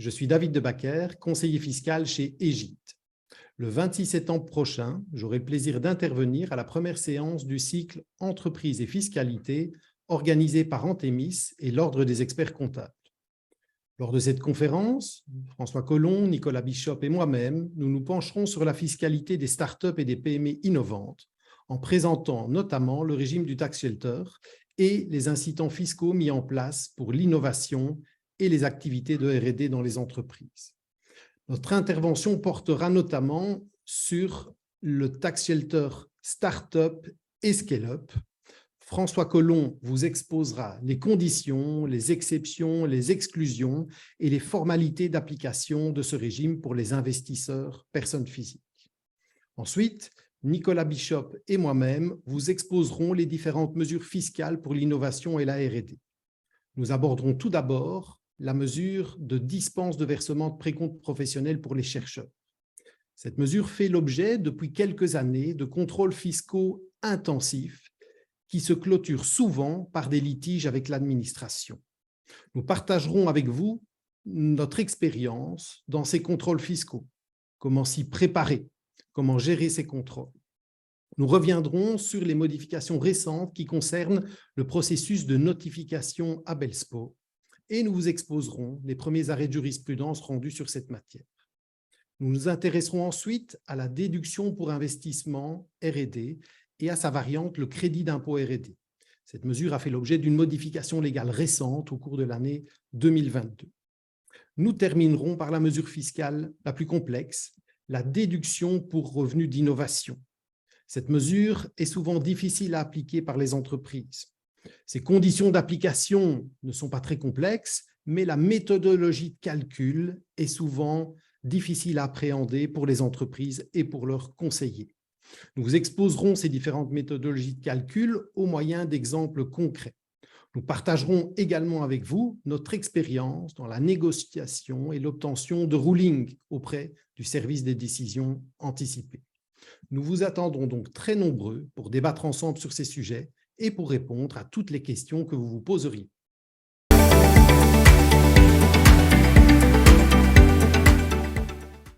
je suis David Debacker, conseiller fiscal chez Egit. Le 26 septembre prochain, j'aurai le plaisir d'intervenir à la première séance du cycle Entreprises et fiscalité organisé par Antemis et l'Ordre des experts comptables. Lors de cette conférence, François Collomb, Nicolas Bishop et moi-même, nous nous pencherons sur la fiscalité des startups et des PME innovantes, en présentant notamment le régime du tax shelter et les incitants fiscaux mis en place pour l'innovation et les activités de R&D dans les entreprises. Notre intervention portera notamment sur le tax shelter Startup et Scale-up. François Collomb vous exposera les conditions, les exceptions, les exclusions et les formalités d'application de ce régime pour les investisseurs personnes physiques. Ensuite, Nicolas Bishop et moi-même vous exposerons les différentes mesures fiscales pour l'innovation et la R&D. Nous aborderons tout d'abord la mesure de dispense de versement de précompte professionnel pour les chercheurs. Cette mesure fait l'objet depuis quelques années de contrôles fiscaux intensifs qui se clôturent souvent par des litiges avec l'administration. Nous partagerons avec vous notre expérience dans ces contrôles fiscaux, comment s'y préparer, comment gérer ces contrôles. Nous reviendrons sur les modifications récentes qui concernent le processus de notification à BELSPO et nous vous exposerons les premiers arrêts de jurisprudence rendus sur cette matière. Nous nous intéresserons ensuite à la déduction pour investissement R&D et à sa variante, le crédit d'impôt R&D. Cette mesure a fait l'objet d'une modification légale récente au cours de l'année 2022. Nous terminerons par la mesure fiscale la plus complexe, la déduction pour revenus d'innovation. Cette mesure est souvent difficile à appliquer par les entreprises. Ces conditions d'application ne sont pas très complexes, mais la méthodologie de calcul est souvent difficile à appréhender pour les entreprises et pour leurs conseillers. Nous vous exposerons ces différentes méthodologies de calcul au moyen d'exemples concrets. Nous partagerons également avec vous notre expérience dans la négociation et l'obtention de rulings auprès du service des décisions anticipées. Nous vous attendons donc très nombreux pour débattre ensemble sur ces sujets et pour répondre à toutes les questions que vous vous poseriez.